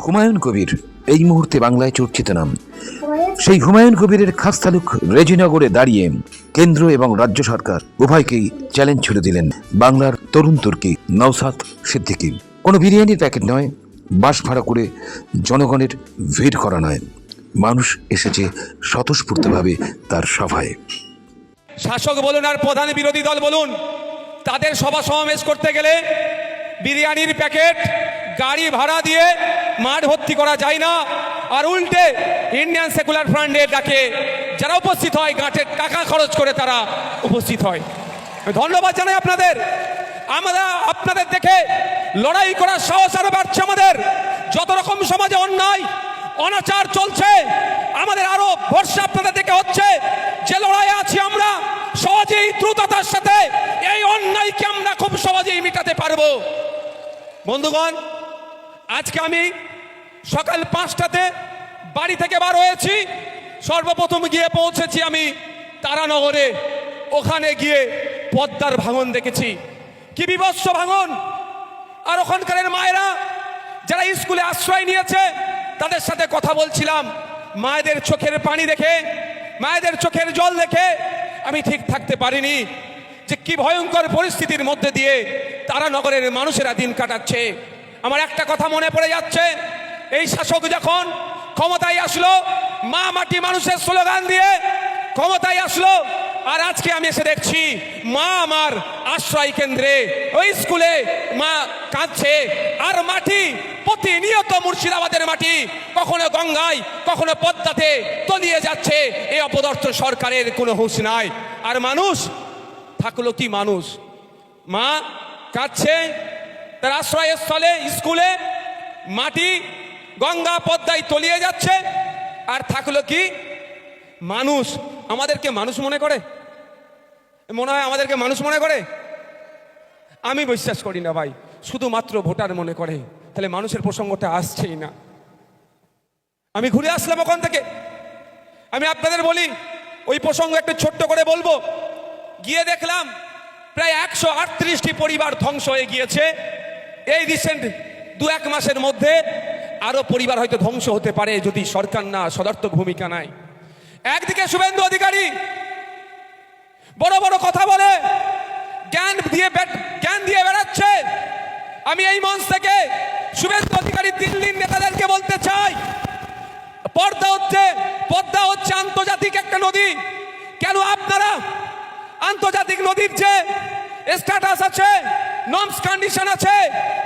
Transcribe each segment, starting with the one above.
হুমায়ুন কবির এই মুহূর্তে বাংলায় চর্চিত নাম। সেই হুমায়ুন কবিরের খাস তালুক রেজিনগরে দাঁড়িয়ে কেন্দ্র এবং রাজ্য সরকার উভয়কেই চ্যালেঞ্জ ছুড়ে দিলেন বাংলার তরুণ তুর্কি নওশাদ সিদ্দিকী। কোনো বিরিয়ানির প্যাকেট নয়, বাস ভাড়া করে জনগণের ভিড় করা নয়, মানুষ এসেছে স্বতঃস্ফূর্তভাবে তার সভায়। শাসক বলুন আর প্রধান বিরোধী দল বলুন, তাদের সভা সমাবেশ করতে গেলে বিরিয়ানির প্যাকেট গাড়ি ভাড়া দিয়ে মাঠ ভর্তি করা যায় না, আর উল্টে ইন্ডিয়ান সেকুলার ফ্রন্টের ডাকে যারা উপস্থিত হয় গাঁটের টাকা খরচ করে তারা উপস্থিত হয়। ধন্যবাদ জানাই আপনাদের। আমরা আপনাদের দেখে লড়াই করার সাহস আরো বাড়ছে আমাদের। যত রকম সমাজে অন্যায় অনাচার চলছে, আমাদের আরো ভরসা আপনাদের দেখে হচ্ছে যে লড়াইয়ে আছি আমরা, সহজেই দ্রুততার সাথে এই অন্যায়কে আমরা খুব সহজেই মেটাতে পারবো। বন্ধুগণ, আজকে আমি সকাল 5টাতে বাড়ি থেকে বার হয়েছি। সর্বপ্রথম গিয়ে পৌঁছেছি আমি তারানগরে। ওখানে গিয়ে পদ্মার ভাঙন দেখেছি, কি বিভৎস ভাঙন। আর ওখানকার মায়েরা যারা স্কুলে আশ্রয় নিয়েছে তাদের সাথে কথা বলছিলাম। মায়েদের চোখের পানি দেখে, মায়েদের চোখের জল দেখে আমি ঠিক থাকতে পারিনি যে কি ভয়ঙ্কর পরিস্থিতির মধ্যে দিয়ে তারানগরের মানুষেরা দিন কাটাচ্ছে। আমার একটা কথা মনে পড়ে যাচ্ছে, এই শাসক যখন ক্ষমতায় আসলো মা মাটি মানুষের স্লোগান দিয়ে ক্ষমতায় আসলো, আর আজকে আমি এসে দেখছি মা আমার আশ্রয় কেন্দ্রে ওই স্কুলে মা কাঁদছে, আর মাটি প্রতিনিয়ত মুর্শিদাবাদের মাটি কখনো গঙ্গায় কখনো পদ্মাতে তলিয়ে যাচ্ছে। এই অপদার্থ সরকারের কোনো হুঁশ নাই। আর মানুষ থাকলো কি মানুষ, মা কাঁদছে তার আশ্রয়স্থলে স্কুলে, মাটি গঙ্গা পদ্মায় তলিয়ে যাচ্ছে, আর থাকলো কি মানুষ। আমাদেরকে মানুষ মনে করে? মনে হয় আমাদেরকে মানুষ মনে করে? আমি বিশ্বাস করি না ভাই, শুধুমাত্র ভোটার মনে করে। তাহলে মানুষের প্রসঙ্গটা আসছেই না। আমি ঘুরে আসলাম ওখান থেকে। আমি আপনাদের বলি, ওই প্রসঙ্গ একটু ছোট্ট করে বলবো। গিয়ে দেখলাম প্রায় 138টি পরিবার ধ্বংস হয়ে গিয়েছে। এই রিসেন্ট 2-1 মাসের মধ্যে আরো পরিবার হয়তো ধ্বংস হতে পারে যদি সরকার না সদর্থক ভূমিকা নেয়। একদিকে শুভেন্দু অধিকারী বড় বড় কথা বলে, জ্ঞান দিয়ে বেড়াচ্ছে। আমি এই মঞ্চ থেকে শুভেন্দু অধিকারী দিল্লির নেতাদেরকে বলতে চাই, পদ্মা হচ্ছে আন্তর্জাতিক একটা নদী। কেন আপনারা আন্তর্জাতিক নদীর যে স্ট্যাটাস আছে, নর্মস কন্ডিশন আছে,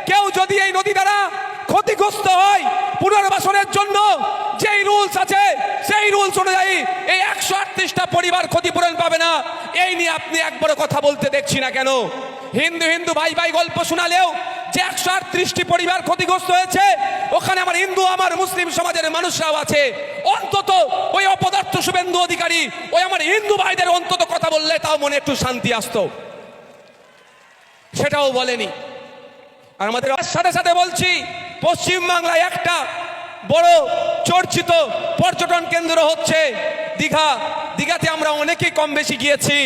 কেউ যদি এই নদী দ্বারা ক্ষতিগ্রস্ত হয় পুনর্বাসনের জন্য যেই রুলস আছে সেই রুলস অনুযায়ী এই 138টা পরিবার ক্ষতিপূরণ পাবে না। এই নিয়ে আপনি একবারও কথা বলতে দেখছি না কেন? হিন্দু ভাই ভাই গল্প শোনালেও যে 138টি পরিবার ক্ষতিগ্রস্ত হয়েছে, ওখানে আমার হিন্দু আমার মুসলিম সমাজের মানুষরাও আছে। অন্তত ওই অপদার্থ শুভেন্দু অধিকারী ওই আমার হিন্দু ভাইদের অন্তত কথা বললে তাও মনে একটু শান্তি আসতো, সেটাও বলেনি। আর আমাদের সাথে সাথে বলছি, পশ্চিমবাংলায় একটা বড় চর্চিত পর্যটন কেন্দ্র হচ্ছে দীঘা। দীঘাতে আমরা অনেকেই কম বেশি গিয়েছি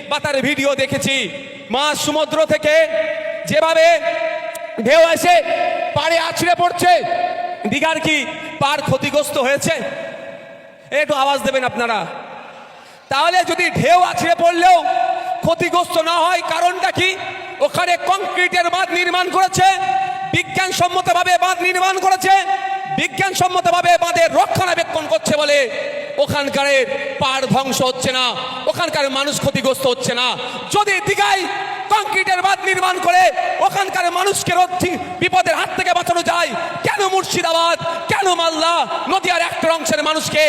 বা তার ভিডিও দেখেছি। মাঝ সমুদ্র থেকে যেভাবে ঢেউ এসে পাড়ে আছড়ে পড়ছে, দীঘার কি পার ক্ষতিগ্রস্ত হয়েছে? একটু আওয়াজ দেবেন আপনারা। তাহলে যদি ঢেউ আছড়ে পড়লেও ক্ষতিগ্রস্ত না হয়, কারণটা কি? ওখানে কংক্রিটের বাঁধ নির্মাণ করেছে, বিজ্ঞানসম্মতভাবে বাঁধ নির্মাণ করেছে, বিজ্ঞানসম্মতভাবে বাঁধের রক্ষণাবেক্ষণ করছে বলে ওখানকার পাড় ধ্বংস হচ্ছে না, ওখানকার মানুষ ক্ষতিগ্রস্ত হচ্ছে না। যদি দীঘায় কংক্রিটের বাঁধ নির্মাণ করে ওখানকার মানুষকে বিপদের হাত থেকে বাঁচানো যায়, কেন মুর্শিদাবাদ, কেন মালদা, নদিয়ার একটা অংশের মানুষকে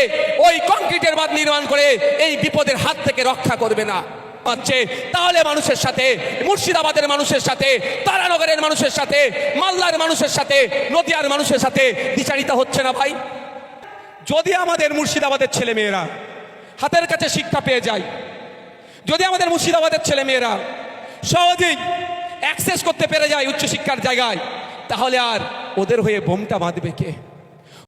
ওই কংক্রিটের বাঁধ নির্মাণ করে এই বিপদের হাত থেকে রক্ষা করবে না? তাহলে মানুষের সাথে, মুর্শিদাবাদের মানুষের সাথে, তারানগরের মানুষের সাথে, মালদার মানুষের সাথে, নদিয়ার মানুষের সাথে বিচারিতা হচ্ছে না ভাই? যদি আমাদের মুর্শিদাবাদের ছেলে মেয়েরা হাতের কাছে শিক্ষা পেয়ে যায়, যদি আমাদের মুর্শিদাবাদের ছেলে মেয়েরা সহজেই অ্যাক্সেস করতে পেরে যায় উচ্চশিক্ষার জায়গায়, তাহলে আর ওদের হয়ে বোমটা বাঁধবে কে?